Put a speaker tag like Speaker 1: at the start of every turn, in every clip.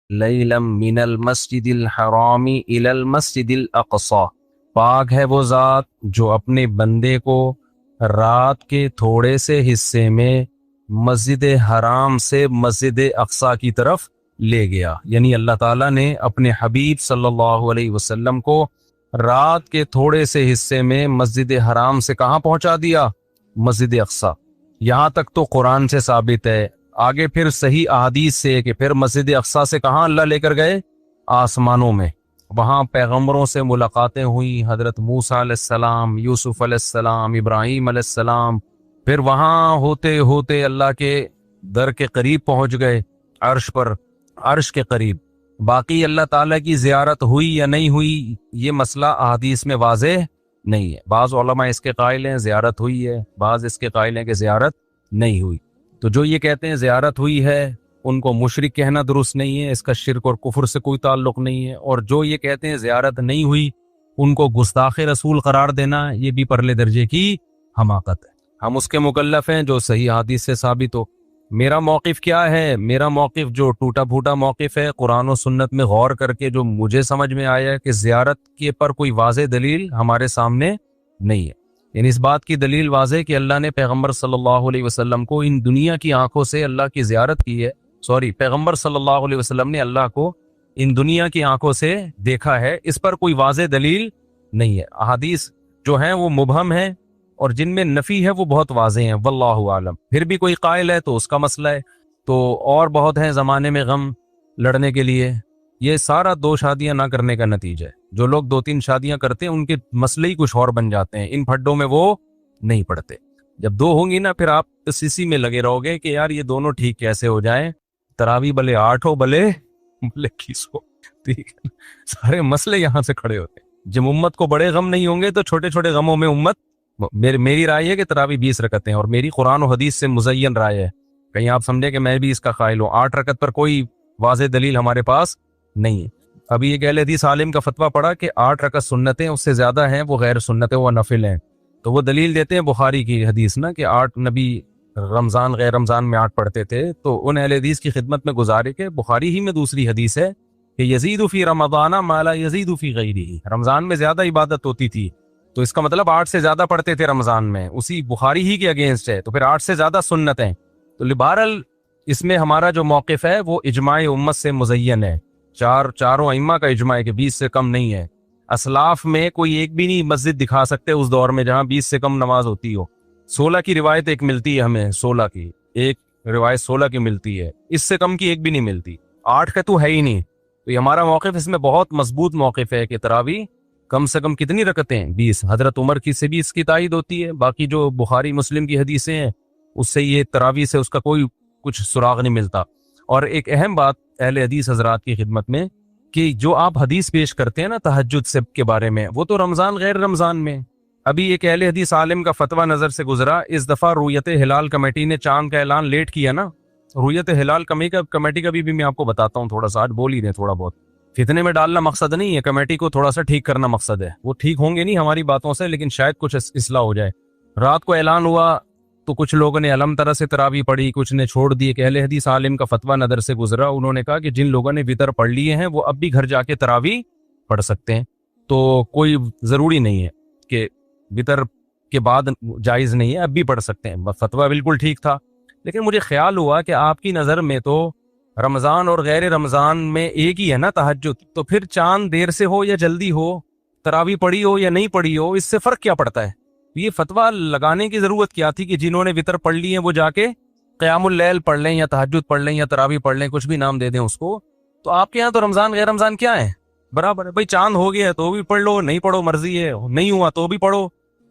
Speaker 1: لیلا من المسجد الحرام الی المسجد الاقصی، پاک ہے وہ ذات جو اپنے بندے کو رات کے تھوڑے سے حصے میں مسجد حرام سے مسجد اقصی کی طرف لے گیا۔ یعنی اللہ تعالیٰ نے اپنے حبیب صلی اللہ علیہ وسلم کو رات کے تھوڑے سے حصے میں مسجد حرام سے کہاں پہنچا دیا؟ مسجد اقصی۔ یہاں تک تو قرآن سے ثابت ہے، آگے پھر صحیح احادیث سے کہ پھر مسجد اقصی سے کہاں اللہ لے کر گئے؟ آسمانوں میں، وہاں پیغمبروں سے ملاقاتیں ہوئیں، حضرت موسیٰ علیہ السلام، یوسف علیہ السلام، ابراہیم علیہ السلام، پھر وہاں ہوتے ہوتے اللہ کے در کے قریب پہنچ گئے، عرش پر، عرش کے قریب۔ باقی اللہ تعالیٰ کی زیارت ہوئی یا نہیں ہوئی یہ مسئلہ احادیث میں واضح نہیں ہے۔ بعض علماء اس کے قائل ہیں زیارت ہوئی ہے، بعض اس کے قائل ہیں کہ زیارت نہیں ہوئی۔ تو جو یہ کہتے ہیں زیارت ہوئی ہے ان کو مشرک کہنا درست نہیں ہے، اس کا شرک اور کفر سے کوئی تعلق نہیں ہے، اور جو یہ کہتے ہیں زیارت نہیں ہوئی ان کو گستاخ رسول قرار دینا یہ بھی پرلے درجے کی حماقت ہے۔ ہم اس کے مکلف ہیں جو صحیح حدیث سے ثابت ہو۔ میرا موقف کیا ہے؟ میرا موقف جو ٹوٹا پھوٹا موقف ہے، قرآن و سنت میں غور کر کے جو مجھے سمجھ میں آیا ہے کہ زیارت کے پر کوئی واضح دلیل ہمارے سامنے نہیں ہے۔ یعنی اس بات کی دلیل واضح کہ اللہ نے پیغمبر صلی اللہ علیہ وسلم کو ان دنیا کی آنکھوں سے اللہ کی زیارت کی ہے، پیغمبر صلی اللہ علیہ وسلم نے اللہ کو ان دنیا کی آنکھوں سے دیکھا ہے، اس پر کوئی واضح دلیل نہیں ہے۔ احادیث جو ہیں وہ مبہم ہیں اور جن میں نفی ہے وہ بہت واضح ہیں، واللہ عالم۔ پھر بھی کوئی قائل ہے تو اس کا مسئلہ ہے، تو اور بہت ہیں زمانے میں غم لڑنے کے لیے۔ یہ سارا 2 شادیاں نہ کرنے کا نتیجہ ہے۔ جو لوگ 2-3 شادیاں کرتے ہیں ان کے مسئلے ہی کچھ اور بن جاتے ہیں، ان پھڈوں میں وہ نہیں پڑتے۔ جب 2 ہوں گی نا پھر آپ اسی میں لگے رہو گے کہ یار یہ دونوں ٹھیک کیسے ہو جائیں، تراویح بھلے 8 ہو بھلے 20 ہو، ٹھیک ہے، سارے مسئلے یہاں سے کھڑے ہوتے ہیں۔ جب امت کو بڑے غم نہیں ہوں گے تو چھوٹے چھوٹے غموں میں امت، میری رائے ہے کہ تراویح 20 رکعتیں، اور میری قرآن و حدیث سے مزین رائے ہے، کہیں آپ سمجھے کہ میں بھی اس کا قائل ہوں۔ 8 رکعت پر کوئی واضح دلیل ہمارے پاس نہیں ہے۔ ابھی ایک اہل حدیث عالم کا فتویٰ پڑا کہ 8 رکعت سنتیں، اس سے زیادہ ہیں وہ غیر سنتیں، وہ نفل ہیں، تو وہ دلیل دیتے ہیں بخاری کی حدیث نا کہ 8 نبی رمضان غیر رمضان میں 8 پڑھتے تھے، تو ان اہل حدیث کی خدمت میں گزارے کہ بخاری ہی میں دوسری حدیث ہے کہ یزید فی رمضان ما لا یزید فی غیرہ، رمضان میں زیادہ عبادت ہوتی تھی، تو اس کا مطلب 8 سے زیادہ پڑھتے تھے رمضان میں، اسی بخاری ہی کے اگینسٹ ہے، تو پھر 8 سے زیادہ سنت ہیں۔ تو بہرحال اس میں ہمارا جو موقف ہے وہ اجماع امت سے مزین ہے، چاروں ائمہ کا اجماع ہے کہ 20 سے کم نہیں ہے۔ اسلاف میں کوئی ایک بھی نہیں مسجد دکھا سکتے اس دور میں جہاں 20 سے کم نماز ہوتی ہو۔ 16 کی روایت ایک ملتی ہے ہمیں، 16 کی ایک روایت 16 کی ملتی ہے، اس سے کم کی ایک بھی نہیں ملتی، 8 کا تو ہے ہی نہیں۔ تو یہ ہمارا موقف اس میں بہت مضبوط موقف ہے کہ تراویح کم سے کم کتنی رکعتیں؟ 20۔ حضرت عمر کی سے بھی اس کی تائید ہوتی ہے، باقی جو بخاری مسلم کی حدیثیں ہیں اس سے یہ تراویح سے اس کا کوئی کچھ سراغ نہیں ملتا۔ اور ایک اہم بات اہل حدیث حضرات کی خدمت میں کہ جو آپ حدیث پیش کرتے ہیں نا تہجد سے کے بارے میں، وہ تو رمضان غیر رمضان میں۔ ابھی ایک اہل حدیث عالم کا فتویٰ نظر سے گزرا، اس دفعہ رویت ہلال کمیٹی نے چاند کا اعلان لیٹ کیا نا، رویت ہلال کمیٹی کا بھی میں آپ کو بتاتا ہوں، تھوڑا سا آج بول ہی دیں تھوڑا بہت، فتنے میں ڈالنا مقصد نہیں ہے، کمیٹی کو تھوڑا سا ٹھیک کرنا مقصد ہے۔ وہ ٹھیک ہوں گے نہیں ہماری باتوں سے، لیکن شاید کچھ اصلاح ہو جائے۔ رات کو اعلان ہوا تو کچھ لوگوں نے علم طرح سے تراویح پڑھی، کچھ نے چھوڑ دی۔ کہ اہل حدیث عالم کا فتویٰ نظر سے گزرا، انہوں نے کہا کہ جن لوگوں نے وتر پڑھ لیے ہیں وہ اب بھی گھر جا کے تراویح پڑھ سکتے ہیں، تو کوئی ضروری نہیں ہے کہ وتر کے بعد جائز نہیں ہے، اب بھی پڑھ سکتے ہیں۔ فتویٰ بالکل ٹھیک تھا، لیکن مجھے خیال ہوا کہ آپ کی نظر میں تو رمضان اور غیر رمضان میں ایک ہی ہے نا تہجد، تو پھر چاند دیر سے ہو یا جلدی ہو، تراویح پڑھی ہو یا نہیں پڑھی ہو، اس سے فرق کیا پڑتا ہے؟ یہ فتویٰ لگانے کی ضرورت کیا تھی کہ جنہوں نے وتر پڑھ لی ہیں وہ جا کے قیام اللیل پڑھ لیں یا تہجد پڑھ لیں یا تراویح پڑھ لیں، کچھ بھی نام دے دیں اس کو۔ تو آپ کے یہاں تو رمضان غیر رمضان کیا ہے؟ برابر ہے بھائی، چاند ہو گیا ہے تو بھی پڑھ لو، نہیں پڑھو مرضی ہے، نہیں ہوا تو بھی پڑھو،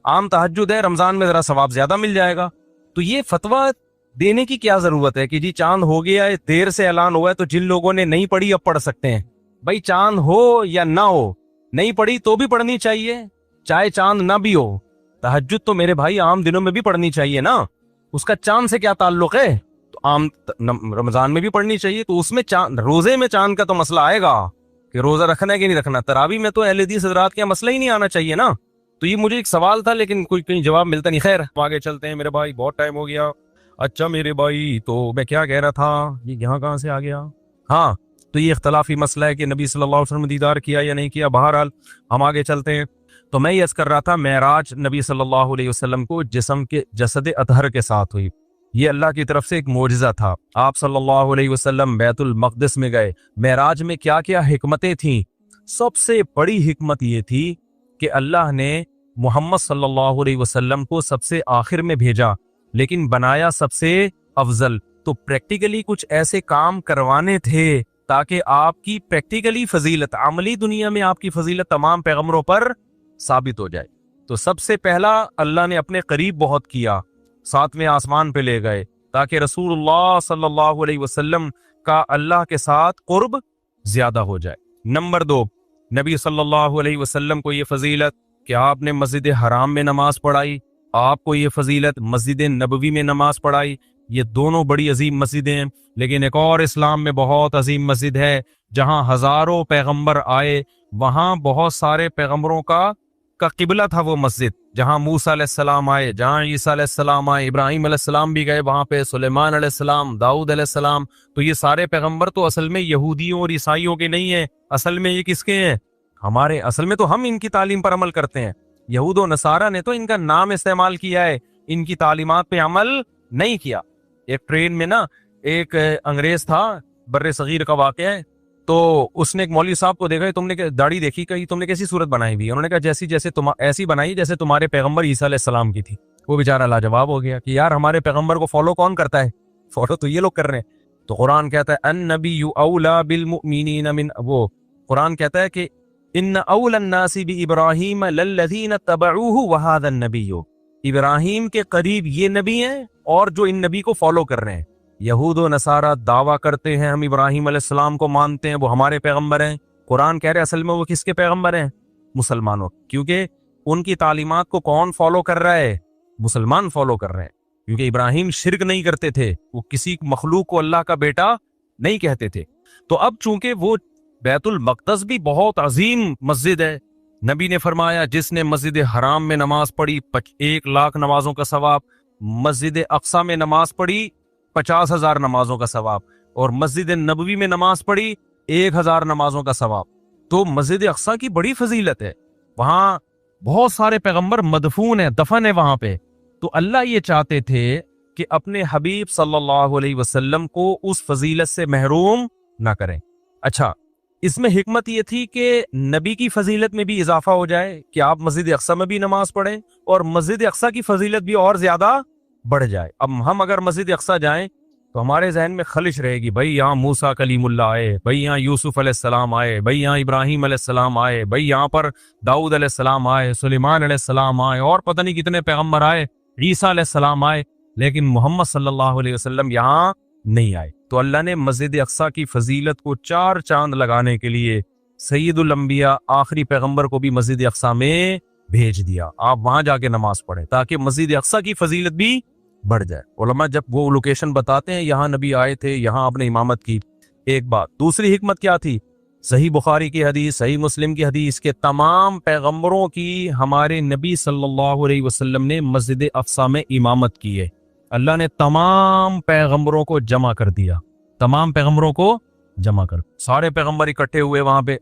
Speaker 1: عام تہجد ہے، رمضان میں ذرا ثواب زیادہ مل جائے گا۔ تو یہ فتویٰ دینے کی کیا ضرورت ہے کہ جی چاند ہو گیا ہے، دیر سے اعلان ہوا ہے تو جن لوگوں نے نہیں پڑھی اب پڑھ سکتے ہیں؟ بھائی چاند ہو یا نہ ہو، نہیں پڑھی تو بھی پڑھنی چاہیے، چاہے چاند نہ بھی ہو۔ تہجد تو میرے بھائی عام دنوں میں بھی پڑھنی چاہیے نا، اس کا چاند سے کیا تعلق ہے؟ تو عام رمضان میں بھی پڑھنی چاہیے، تو اس میں روزے میں چاند کا تو مسئلہ آئے گا کہ روزہ رکھنا ہے کہ نہیں رکھنا۔ تراویح میں تو اہل حدیث حضرات کا مسئلہ ہی نہیں آنا چاہیے نا۔ تو یہ مجھے ایک سوال تھا لیکن کوئی کہیں جواب ملتا نہیں۔ خیر آگے چلتے ہیں میرے بھائی، بہت ٹائم ہو گیا۔ اچھا میرے بھائی، تو میں کیا کہہ رہا تھا، یہ یہاں کہاں سے آ گیا؟ ہاں، تو یہ اختلافی مسئلہ ہے کہ نبی صلی اللہ علیہ وسلم نے دیدار کیا یا نہیں کیا. بہرحال ہم آگے چلتے ہیں. تو میں یہ عرض کر رہا تھا معراج نبی صلی اللہ علیہ وسلم کو جسم کے جسد اطہر کے ساتھ ہوئی. یہ اللہ کی طرف سے ایک معجزہ تھا. آپ صلی اللہ علیہ وسلم بیت المقدس میں گئے. معراج میں کیا کیا حکمتیں تھیں؟ سب سے بڑی حکمت یہ تھی کہ اللہ نے محمد صلی اللہ علیہ وسلم کو سب سے آخر میں بھیجا لیکن بنایا سب سے افضل. تو پریکٹیکلی کچھ ایسے کام کروانے تھے تاکہ آپ کی پریکٹیکلی فضیلت، عملی دنیا میں آپ کی فضیلت تمام پیغمبروں پر ثابت ہو جائے. تو سب سے پہلا اللہ نے اپنے قریب بہت کیا، ساتویں آسمان پہ لے گئے تاکہ رسول اللہ صلی اللہ علیہ وسلم کا اللہ کے ساتھ قرب زیادہ ہو جائے. نمبر 2، نبی صلی اللہ علیہ وسلم کو یہ فضیلت کہ آپ نے مسجد حرام میں نماز پڑھائی، آپ کو یہ فضیلت مسجد نبوی میں نماز پڑھائی. یہ دونوں بڑی عظیم مسجدیں ہیں. لیکن ایک اور اسلام میں بہت عظیم مسجد ہے جہاں ہزاروں پیغمبر آئے، وہاں بہت سارے پیغمبروں کا قبلہ تھا وہ مسجد، جہاں موسیٰ علیہ السلام آئے، جہاں عیسیٰ علیہ السلام آئے، ابراہیم علیہ السلام بھی گئے وہاں پہ، سلیمان علیہ السلام، داؤد علیہ السلام. تو یہ سارے پیغمبر تو اصل میں یہودیوں اور عیسائیوں کے نہیں ہیں، اصل میں یہ کس کے ہیں؟ ہمارے. اصل میں تو ہم ان کی تعلیم پر عمل کرتے ہیں. یہود و نصارہ نے تو ان کا نام استعمال کیا ہے، ان کی تعلیمات پہ عمل نہیں کیا. ایک ٹرین میں نا ایک انگریز تھا، بر صغیر کا واقعہ ہے. تو اس نے ایک مولوی صاحب کو دیکھا، تم نے داڑھی دیکھی کہ تم نے کیسی صورت بنائی ہوئی ہے؟ انہوں نے کہا جیسے تم ایسی بنائی جیسے تمہارے پیغمبر عیسیٰ علیہ السلام کی تھی. وہ بیچارہ لاجواب ہو گیا کہ یار ہمارے پیغمبر کو فالو کون کرتا ہے؟ فالو تو یہ لوگ کر رہے ہیں. تو قرآن کہتا ہے النبی اولا بالمؤمنین من، وہ قرآن کہتا ہے کہ ان اول الناس بابراہیم للذین اتبعوہ وہذا النبی، ابراہیم کے قریب یہ نبی ہیں اور جو ان نبی کو فالو کر رہے ہیں. یہود و نصارہ دعویٰ کرتے ہیں ہم ابراہیم علیہ السلام کو مانتے ہیں، وہ ہمارے پیغمبر ہیں. قرآن کہہ رہے اصل میں وہ کس کے پیغمبر ہیں؟ مسلمانوں. کیونکہ ان کی تعلیمات کو کون فالو کر رہا ہے؟ مسلمان فالو کر رہے ہیں. کیونکہ ابراہیم شرک نہیں کرتے تھے، وہ کسی مخلوق کو اللہ کا بیٹا نہیں کہتے تھے. تو اب چونکہ وہ بیت المقدس بھی بہت عظیم مسجد ہے، نبی نے فرمایا جس نے مسجد حرام میں نماز پڑھی 1,00,000 نمازوں کا ثواب، مسجد اقصی میں نماز پڑھی 50,000 نمازوں کا ثواب، اور مسجد نبوی میں نماز پڑھی 1,000 نمازوں کا ثواب. تو مسجد اقصی کی بڑی فضیلت ہے، وہاں بہت سارے پیغمبر مدفون ہیں، دفن ہے وہاں پہ. تو اللہ یہ چاہتے تھے کہ اپنے حبیب صلی اللہ علیہ وسلم کو اس فضیلت سے محروم نہ کریں. اچھا، اس میں حکمت یہ تھی کہ نبی کی فضیلت میں بھی اضافہ ہو جائے کہ آپ مسجد اقصی میں بھی نماز پڑھیں اور مسجد اقصی کی فضیلت بھی اور زیادہ بڑھ جائے. اب ہم اگر مسجد اقصی جائیں تو ہمارے ذہن میں خلش رہے گی، بھائی یہاں موسیٰ کلیم اللہ آئے، بھائی یہاں یوسف علیہ السلام آئے، بھئی یہاں ابراہیم علیہ السلام آئے، بھئی یہاں پر داؤد علیہ السلام آئے، سلیمان علیہ السلام آئے، اور پتہ نہیں کتنے پیغمبر آئے، عیسیٰ علیہ السلام آئے، لیکن محمد صلی اللہ علیہ وسلم یہاں نہیں آئے. تو اللہ نے مسجد اقصی کی فضیلت کو 4 چاند لگانے کے لیے سید الانبیاء آخری پیغمبر کو بھی مسجد اقصی میں بھیج دیا. آپ وہاں جا کے نماز پڑھیں تاکہ مسجد اقصی کی فضیلت بھی بڑھ جائے. علماء جب وہ لوکیشن بتاتے ہیں یہاں نبی آئے تھے، یہاں آپ نے امامت کی، ایک بات. دوسری حکمت کیا تھی؟ صحیح بخاری کی حدیث، صحیح مسلم کی حدیث کے تمام پیغمبروں کی ہمارے نبی صلی اللہ علیہ وسلم نے مسجد اقصی میں امامت کی ہے. اللہ نے تمام پیغمبروں کو جمع کر دیا، تمام پیغمبروں کو جمع کر، سارے پیغمبر اکٹھے ہوئے وہاں پہ.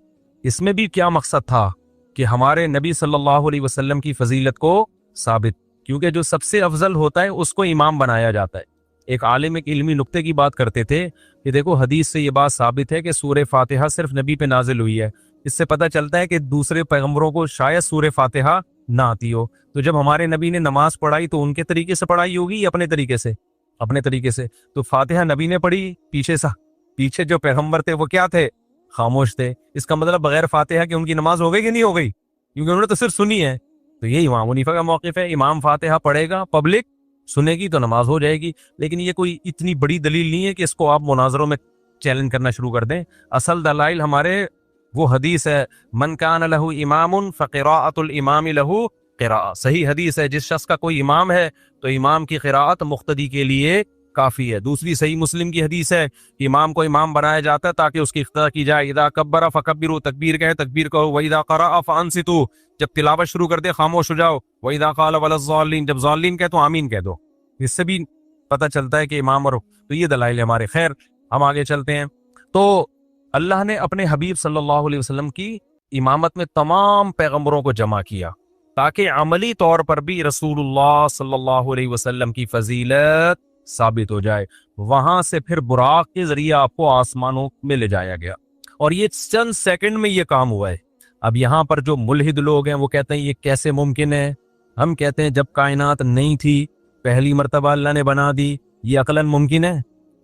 Speaker 1: اس میں بھی کیا مقصد تھا؟ کہ ہمارے نبی صلی اللہ علیہ وسلم کی فضیلت کو ثابت، کیونکہ جو سب سے افضل ہوتا ہے اس کو امام بنایا جاتا ہے. ایک عالم ایک علمی نقطے کی بات کرتے تھے کہ دیکھو حدیث سے یہ بات ثابت ہے کہ سورہ فاتحہ صرف نبی پہ نازل ہوئی ہے. اس سے پتہ چلتا ہے کہ دوسرے پیغمبروں کو شاید سورہ فاتحہ نہ آتی ہو. تو جب ہمارے نبی نے نماز پڑھائی تو ان کے طریقے سے پڑھائی ہوگی یا اپنے طریقے سے؟ اپنے طریقے سے. تو فاتحہ نبی نے پڑھی، پیچھے جو پیغمبر تھے وہ کیا تھے؟ خاموش تھے. اس کا مطلب بغیر فاتحہ کہ ان کی نماز ہو گئی کہ نہیں ہو گئی؟ کیونکہ انہوں نے تو صرف سنی ہے. تو یہ امام حنیفہ کا موقف ہے، امام فاتحہ پڑھے گا، پبلک سنے گی تو نماز ہو جائے گی. لیکن یہ کوئی اتنی بڑی دلیل نہیں ہے کہ اس کو آپ مناظروں میں چیلنج کرنا شروع کر دیں. اصل دلائل ہمارے وہ حدیث ہے من کان لہ امام فقراءۃ الامام لہ قراءۃ. صحیح حدیث ہے، جس شخص کا کوئی امام ہے تو امام کی قراءت مقتدی کے لیے کافی ہے. دوسری صحیح مسلم کی حدیث ہے کہ امام کو امام بنایا جاتا ہے تاکہ اس کی اقتدا کی جائے. اذا کبر فکبروا، تکبیر کہے تکبیر کہو. واذا قرأ فانصتوا، جب تلاوت شروع کر دے خاموش ہو جاؤ. واذا قال ولا الضالین، جب ضالین کہے تو آمین کہہ دو. اس سے بھی پتہ چلتا ہے کہ امام اور تو یہ دلائل ہمارے. خیر ہم آگے چلتے ہیں. تو اللہ نے اپنے حبیب صلی اللہ علیہ وسلم کی امامت میں تمام پیغمبروں کو جمع کیا تاکہ عملی طور پر بھی رسول اللہ صلی اللہ علیہ وسلم کی فضیلت ثابت ہو جائے۔ وہاں سے پھر براق کے ذریعے آپ کو آسمانوں میں لے جایا گیا، اور یہ چند سیکنڈ میں یہ کام ہوا ہے۔ اب یہاں پر جو ملحد لوگ ہیں وہ کہتے ہیں یہ کیسے ممکن ہے؟ ہم کہتے ہیں جب کائنات نہیں تھی پہلی مرتبہ اللہ نے بنا دی، یہ عقلاً ممکن ہے؟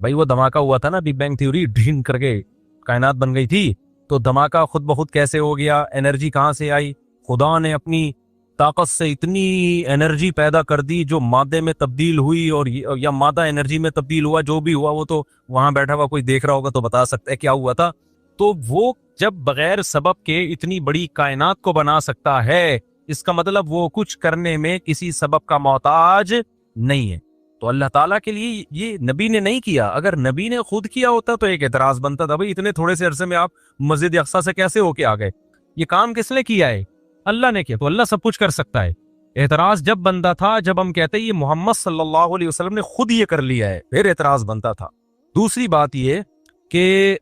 Speaker 1: بھائی وہ دھماکہ ہوا تھا نا، بگ بینگ تھیوری، ڈھین کر کے کائنات بن گئی تھی، تو دھماکہ خود بخود کیسے ہو گیا؟ انرجی کہاں سے آئی؟ خدا نے اپنی طاقت سے اتنی انرجی پیدا کر دی جو مادے میں تبدیل ہوئی، اور یا مادہ انرجی میں تبدیل ہوا، جو بھی ہوا وہ تو وہاں بیٹھا ہوا کوئی دیکھ رہا ہوگا تو بتا سکتا ہے کیا ہوا تھا۔ تو وہ جب بغیر سبب کے اتنی بڑی کائنات کو بنا سکتا ہے، اس کا مطلب وہ کچھ کرنے میں کسی سبب کا محتاج نہیں ہے۔ تو اللہ تعالیٰ کے لیے یہ نبی نے نہیں کیا، اگر نبی نے خود کیا ہوتا تو ایک اعتراض بنتا تھا، بھائی اتنے تھوڑے سے عرصے میں آپ مسجد اقصیٰ سے کیسے ہو کے آ گئے؟ یہ کام کس نے کیا ہے؟ اللہ نے کیا، تو اللہ سب کچھ کر سکتا ہے۔ اعتراض جب بنتا تھا جب ہم کہتے ہیں یہ محمد صلی اللہ علیہ وسلم نے خود یہ کر لیا ہے، پھر اعتراض بنتا تھا۔ دوسری بات یہ کہ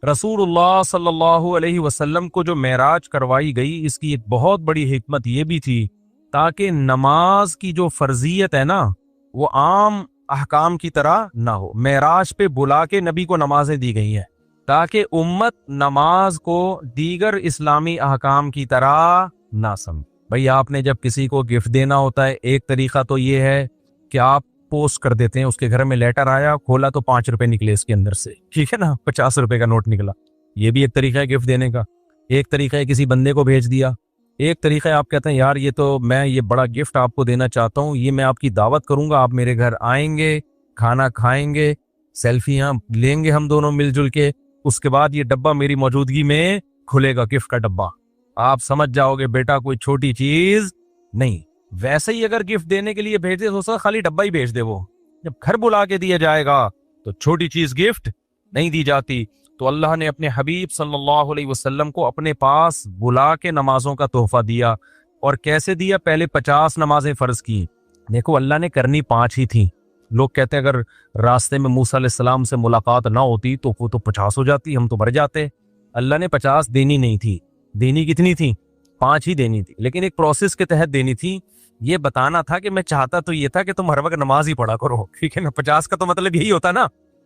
Speaker 1: رسول اللہ صلی اللہ علیہ وسلم کو جو معراج کروائی گئی، اس کی ایک بہت بڑی حکمت یہ بھی تھی تاکہ نماز کی جو فرضیت ہے نا وہ عام احکام کی طرح نہ ہو۔ معراج پہ بلا کے نبی کو نمازیں دی گئی ہیں تاکہ امت نماز کو دیگر اسلامی احکام کی طرح نہ سمجھ۔ بھئی آپ نے جب کسی کو گفٹ دینا ہوتا ہے، ایک طریقہ تو یہ ہے کہ آپ پوسٹ کر دیتے ہیں، اس کے گھر میں لیٹر آیا، کھولا تو 5 روپے نکلے اس کے اندر سے، ٹھیک ہے نا، 50 روپے کا نوٹ نکلا، یہ بھی ایک طریقہ ہے گفٹ دینے کا۔ ایک طریقہ ہے کسی بندے کو بھیج دیا۔ ایک طریقہ ہے آپ کہتے ہیں یار یہ تو میں یہ بڑا گفٹ آپ کو دینا چاہتا ہوں، یہ میں آپ کی دعوت کروں گا، آپ میرے گھر آئیں گے، کھانا کھائیں گے، سیلفیاں لیں گے ہم دونوں مل جل کے، اس کے بعد یہ ڈبہ میری موجودگی میں کھلے گا، گفٹ کا ڈبہ، آپ سمجھ جاؤ گے بیٹا کوئی چھوٹی چیز نہیں۔ ویسے ہی اگر گفٹ دینے کے لیے بھیجے تو سر خالی ڈبہ ہی بھیج دے، وہ جب گھر بلا کے دیا جائے گا تو چھوٹی چیز گفٹ نہیں دی جاتی۔ تو اللہ نے اپنے حبیب صلی اللہ علیہ وسلم کو اپنے پاس بلا کے نمازوں کا تحفہ دیا، اور کیسے دیا؟ پہلے 50 نمازیں فرض کی۔ دیکھو اللہ نے کرنی 5 ہی تھیں، لوگ کہتے اگر راستے میں موسیٰ علیہ السلام سے ملاقات نہ ہوتی تو وہ تو 50 ہو جاتی، ہم تو بھر جاتے۔ اللہ نے 50 دینی نہیں تھی، دینی کتنی تھی؟ 5 ہی دینی تھی، لیکن ایک پروسیس کے تحت دینی تھی۔ یہ بتانا تھا کہ میں چاہتا تو یہ تھا کہ تم ہر وقت نماز ہی پڑھا کرو، ٹھیک ہے نا، 50 کا تو مطلب یہی ہوتا نا،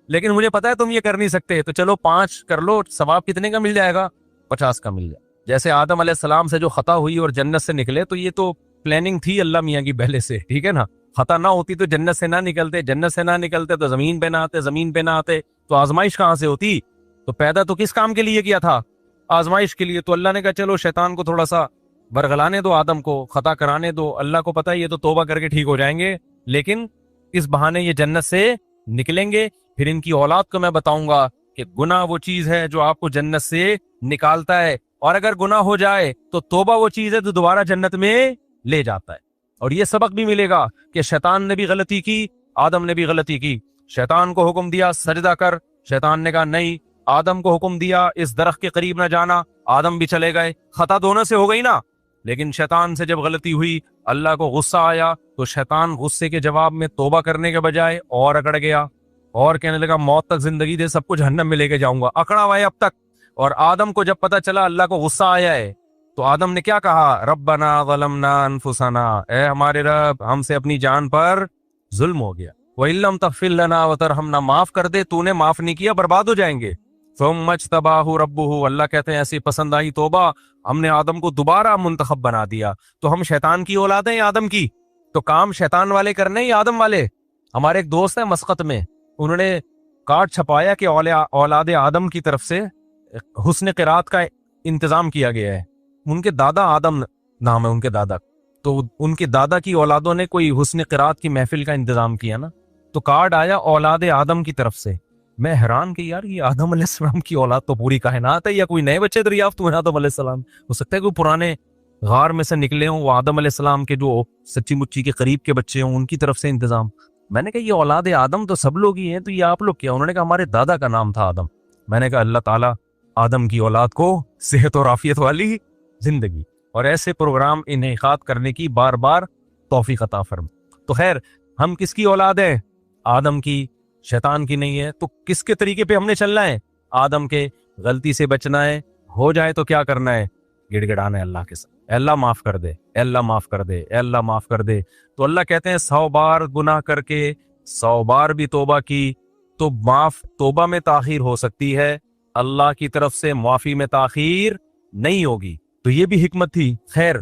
Speaker 1: لیکن مجھے پتا ہے تم یہ کر نہیں سکتے، تو چلو 5 کر لو، ثواب کتنے کا مل جائے گا؟ 50 کا مل جائے۔ جیسے آدم علیہ السلام سے جو خطا ہوئی اور جنت سے نکلے، تو یہ تو پلاننگ تھی اللہ میاں کی پہلے سے، ٹھیک ہے نا، خطا نہ ہوتی تو جنت سے نہ نکلتے، جنت سے نہ نکلتے تو زمین پہ نہ آتے، زمین پہ نہ آتے تو آزمائش کہاں سے ہوتی؟ تو پیدا تو کس کام کے لیے کیا تھا؟ آزمائش کے لیے۔ تو اللہ نے کہا چلو شیطان کو تھوڑا سا برگلانے دو، آدم کو خطا کرانے دو، اللہ کو پتا ہے یہ تو توبہ کر کے ٹھیک ہو جائیں گے، لیکن اس بہانے یہ جنت سے نکلیں گے، پھر ان کی اولاد کو میں بتاؤں گا کہ گناہ وہ چیز ہے جو آپ کو جنت سے نکالتا ہے، اور اگر گناہ ہو جائے تو توبہ وہ چیز ہے جو دوبارہ جنت میں لے جاتا ہے۔ اور یہ سبق بھی ملے گا کہ شیطان نے بھی غلطی کی، آدم نے بھی غلطی کی۔ شیطان کو حکم دیا سجدہ کر، شیطان نے کہا نہیں۔ آدم کو حکم دیا اس درخت کے قریب نہ جانا، آدم بھی چلے گئے، خطا دونوں سے ہو گئی نا۔ لیکن شیطان سے جب غلطی ہوئی، اللہ کو غصہ آیا، تو شیطان غصے کے جواب میں توبہ کرنے کے بجائے اور اکڑ گیا، اور کہنے لگا موت تک زندگی دے، سب کچھ جہنم میں لے کے جاؤں گا، اکڑا ہوا ہے اب تک۔ اور آدم کو جب پتا چلا اللہ کو غصہ آیا ہے، تو آدم نے کیا کہا؟ ربنا ظلمنا انفسنا، اے ہمارے رب ہم سے اپنی جان پر ظلم ہو گیا، وَإِن لَّمْ تَغْفِرْ لَنَا وَتَرْحَمْنَا، معاف کر دے، تو نے معاف نہیں کیا برباد ہو جائیں گے۔ ثُمَّ اجْتَبَاهُ رَبُّهُ، اللہ کہتے ہیں ایسی پسند آئی توبہ، ہم نے آدم کو دوبارہ منتخب بنا دیا۔ تو ہم شیطان کی اولاد ہیں یا آدم کی؟ تو کام شیطان والے کرنے یا آدم والے؟ ہمارے ایک دوست ہیں مسقط میں، انہوں نے کارڈ چھپایا کہ اولاد آدم کی طرف سے حسن قرات کا انتظام کیا گیا ہے۔ ان کے دادا آدم نام ہے ان کے دادا، تو ان کے دادا کی اولادوں نے کوئی حسن قرات کی محفل کا انتظام کیا نا، تو کارڈ آیا اولاد آدم کی طرف سے۔ میں حیران کہ یار یہ آدم علیہ السلام کی اولاد تو پوری کائنات ہے، یا کوئی نئے بچے دریافت ہوئے آدم علیہ السلام؟ ہو سکتا ہے کوئی پرانے غار میں سے نکلے ہوں، وہ آدم علیہ السلام کے جو سچی مچی کے قریب کے بچے ہوں، ان کی طرف سے انتظام۔ میں نے کہا یہ اولاد آدم تو سب لوگ ہی ہیں، تو یہ آپ لوگ کیا؟ انہوں نے کہا ہمارے دادا کا نام تھا آدم۔ میں نے کہا اللہ تعالیٰ آدم کی اولاد کو صحت اور عافیت والی زندگی اور ایسے پروگرام انعقاد کرنے کی بار بار توفیق عطا فرما۔ تو خیر ہم کس کی اولاد ہیں؟ آدم کی، شیطان کی نہیں ہے۔ تو کس کے طریقے پہ ہم نے چلنا ہے؟ آدم کے۔ غلطی سے بچنا ہے، ہو جائے تو کیا کرنا ہے؟ گڑ گڑانا ہے اللہ کے ساتھ، اے اللہ معاف کر دے، اے اللہ معاف کر دے، اے اللہ معاف کر دے۔ تو اللہ کہتے ہیں 100 بار گناہ کر کے 100 بار بھی توبہ کی تو معاف، توبہ میں تاخیر ہو سکتی ہے، اللہ کی طرف سے معافی میں تاخیر نہیں ہوگی۔ تو یہ بھی حکمت تھی۔ خیر،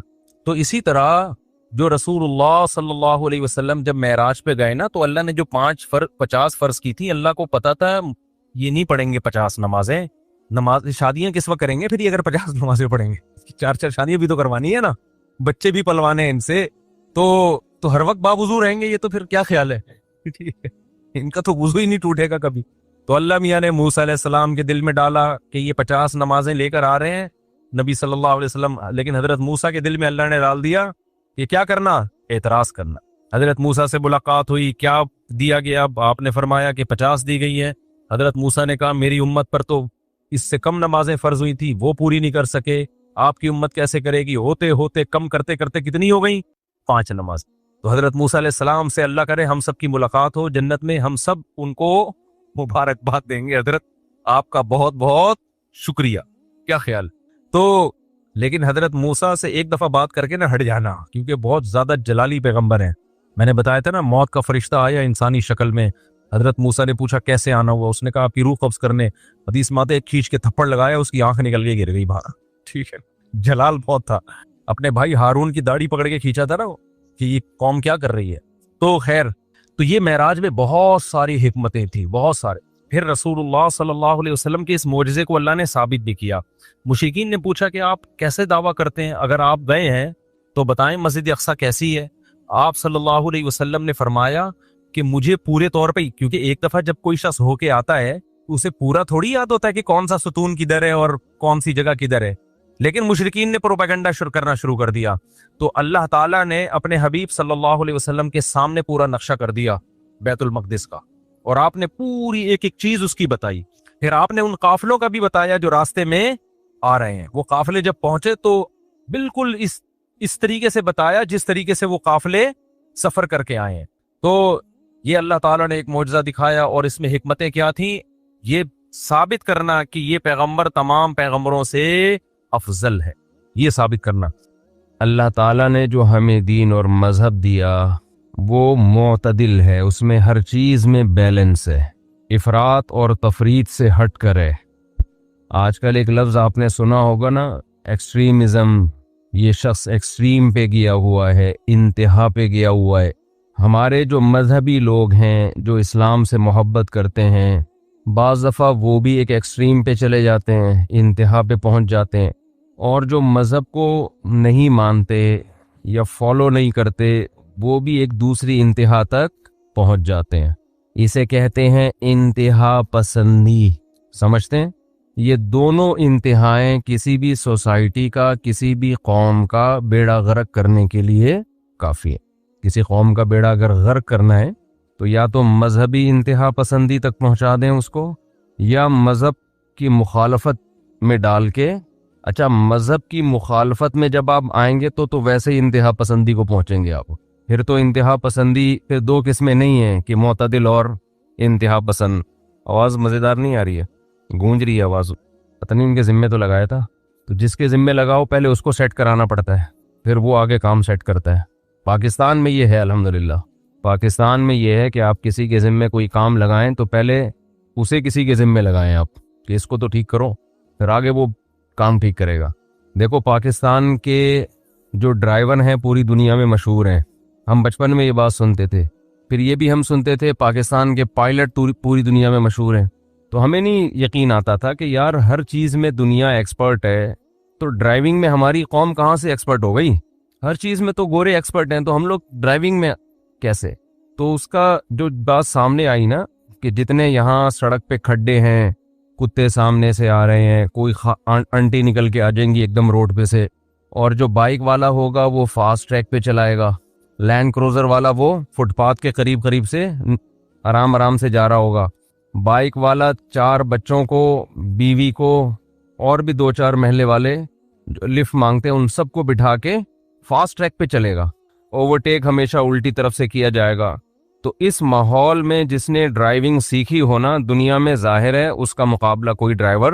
Speaker 1: تو اسی طرح جو رسول اللہ صلی اللہ علیہ وسلم جب معراج پہ گئے نا، تو اللہ نے جو 50 فرض کی تھی، اللہ کو پتا تھا یہ نہیں پڑھیں گے 50 نمازیں، شادیاں کس وقت کریں گے پھر یہ اگر 50 نمازیں پڑھیں گے؟ 4 شادیاں بھی تو کروانی ہے نا، بچے بھی پلوانے ہیں ان سے، تو ہر وقت باوضو رہیں گے یہ، تو پھر کیا خیال ہے؟ ٹھیک ہے، ان کا تو وضو ہی نہیں ٹوٹے گا کبھی۔ تو اللہ میاں نے موسیٰ علیہ السلام کے دل میں ڈالا کہ یہ 50 نمازیں لے کر آ رہے ہیں نبی صلی اللہ علیہ وسلم، لیکن حضرت موسیٰ کے دل میں اللہ نے ڈال دیا کہ کیا کرنا؟ اعتراض کرنا۔ حضرت موسیٰ سے ملاقات ہوئی، کیا دیا گیا؟ آپ نے فرمایا کہ 50 دی گئی ہے۔ حضرت موسیٰ نے کہا میری امت پر تو اس سے کم نمازیں فرض ہوئی تھی، وہ پوری نہیں کر سکے، آپ کی امت کیسے کرے گی؟ ہوتے ہوتے کم کرتے کرتے کتنی ہو گئی؟ 5 نماز۔ تو حضرت موسیٰ علیہ السلام سے اللہ کرے ہم سب کی ملاقات ہو جنت میں، ہم سب ان کو مبارکباد دیں گے، حضرت آپ کا بہت بہت شکریہ۔ کیا خیال؟ تو لیکن حضرت موسیٰ سے ایک دفعہ بات کر کے نہ ہٹ جانا، کیونکہ بہت زیادہ جلالی پیغمبر ہیں۔ میں نے بتایا تھا نا، موت کا فرشتہ آیا انسانی شکل میں۔ حضرت موسیٰ نے پوچھا کیسے آنا ہوا؟ اس نے کہا آپ کی روح قبض کرنے۔ حدیث میں ایک کھینچ کے تھپڑ لگایا، اس کی آنکھ نکل کے گر گئی باہر۔ ٹھیک ہے، جلال بہت تھا۔ اپنے بھائی ہارون کی داڑھی پکڑ کے کھینچا تھا نا کہ یہ قوم کیا کر رہی ہے۔ تو خیر، تو یہ معراج میں بہت ساری حکمتیں تھیں، بہت سارے۔ پھر رسول اللہ صلی اللہ علیہ وسلم کے اس معجزے کو اللہ نے ثابت بھی کیا۔ مشرکین نے پوچھا کہ آپ کیسے دعویٰ کرتے ہیں؟ اگر آپ گئے ہیں تو بتائیں مسجد اقصیٰ کیسی ہے؟ آپ صلی اللہ علیہ وسلم نے فرمایا کہ مجھے پورے طور پہ، کیونکہ ایک دفعہ جب کوئی شخص ہو کے آتا ہے اسے پورا تھوڑی یاد ہوتا ہے کہ کون سا ستون کدھر ہے اور کون سی جگہ کدھر ہے، لیکن مشرکین نے پروپیگنڈا کرنا شروع کر دیا۔ تو اللہ تعالیٰ نے اپنے حبیب صلی اللہ علیہ وسلم کے سامنے پورا نقشہ کر دیا بیت المقدس کا، اور آپ نے پوری ایک ایک چیز اس کی بتائی۔ پھر آپ نے ان قافلوں کا بھی بتایا جو راستے میں آ رہے ہیں۔ وہ قافلے جب پہنچے تو بالکل اس طریقے سے بتایا جس طریقے سے وہ قافلے سفر کر کے آئے ہیں۔ تو یہ اللہ تعالیٰ نے ایک معجزہ دکھایا، اور اس میں حکمتیں کیا تھیں؟ یہ ثابت کرنا کہ یہ پیغمبر تمام پیغمبروں سے افضل ہے، یہ ثابت کرنا۔ اللہ تعالیٰ نے جو ہمیں دین اور مذہب دیا وہ معتدل ہے، اس میں ہر چیز میں بیلنس ہے، افراط اور تفریط سے ہٹ کر ہے۔ آج کل ایک لفظ آپ نے سنا ہوگا نا، ایکسٹریمزم۔ یہ شخص ایکسٹریم پہ گیا ہوا ہے، انتہا پہ گیا ہوا ہے۔ ہمارے جو مذہبی لوگ ہیں جو اسلام سے محبت کرتے ہیں، بعض دفعہ وہ بھی ایک ایکسٹریم پہ چلے جاتے ہیں، انتہا پہ پہنچ جاتے ہیں، اور جو مذہب کو نہیں مانتے یا فالو نہیں کرتے وہ بھی ایک دوسری انتہا تک پہنچ جاتے ہیں۔ اسے کہتے ہیں انتہا پسندی، سمجھتے ہیں؟ یہ دونوں انتہائیں کسی بھی سوسائٹی کا، کسی بھی قوم کا بیڑا غرق کرنے کے لیے کافی ہے۔ کسی قوم کا بیڑا اگر غرق کرنا ہے تو یا تو مذہبی انتہا پسندی تک پہنچا دیں اس کو، یا مذہب کی مخالفت میں ڈال کے۔ اچھا، مذہب کی مخالفت میں جب آپ آئیں گے تو ویسے ہی انتہا پسندی کو پہنچیں گے آپ۔ پھر تو انتہا پسندی پھر 2 قسمیں نہیں ہیں کہ معتدل اور انتہا پسند۔ آواز مزیدار نہیں آ رہی ہے، گونج رہی ہے آواز، پتہ نہیں ان کے ذمے تو لگایا تھا۔ تو جس کے ذمے لگاؤ پہلے اس کو سیٹ کرانا پڑتا ہے، پھر وہ آگے کام سیٹ کرتا ہے۔ پاکستان میں یہ ہے، الحمدللہ پاکستان میں یہ ہے کہ آپ کسی کے ذمے کوئی کام لگائیں تو پہلے اسے کسی کے ذمے لگائیں آپ کہ اس کو تو ٹھیک کرو، پھر آگے وہ کام ٹھیک کرے گا۔ دیکھو پاکستان کے جو ڈرائیور ہیں پوری دنیا میں مشہور ہیں، ہم بچپن میں یہ بات سنتے تھے، پھر یہ بھی ہم سنتے تھے پاکستان کے پائلٹ پوری دنیا میں مشہور ہیں۔ تو ہمیں نہیں یقین آتا تھا کہ یار ہر چیز میں دنیا ایکسپرٹ ہے، تو ڈرائیونگ میں ہماری قوم کہاں سے ایکسپرٹ ہو گئی؟ ہر چیز میں تو گورے ایکسپرٹ ہیں، تو ہم لوگ ڈرائیونگ میں کیسے؟ تو اس کا جو بات سامنے آئی نا کہ جتنے یہاں سڑک پہ کھڈے ہیں، کتے سامنے سے آ رہے ہیں، کوئی انٹی نکل کے آ جائیں گی ایک دم روڈ پہ سے، اور جو بائک والا ہوگا وہ فاسٹ ٹریک پہ چلائے گا، لینڈ کروزر والا وہ فٹ پاتھ کے قریب سے آرام سے جا رہا ہوگا، بائک والا 4 بچوں کو، بیوی کو، اور بھی 2-4 محلے والے جو لفٹ مانگتے ہیں ان سب کو بٹھا کے فاسٹ ٹریک پہ چلے گا، اوورٹیک ہمیشہ الٹی طرف سے کیا جائے گا۔ تو اس ماحول میں جس نے ڈرائیونگ سیکھی ہونا دنیا میں ظاہر ہے اس کا مقابلہ کوئی ڈرائیور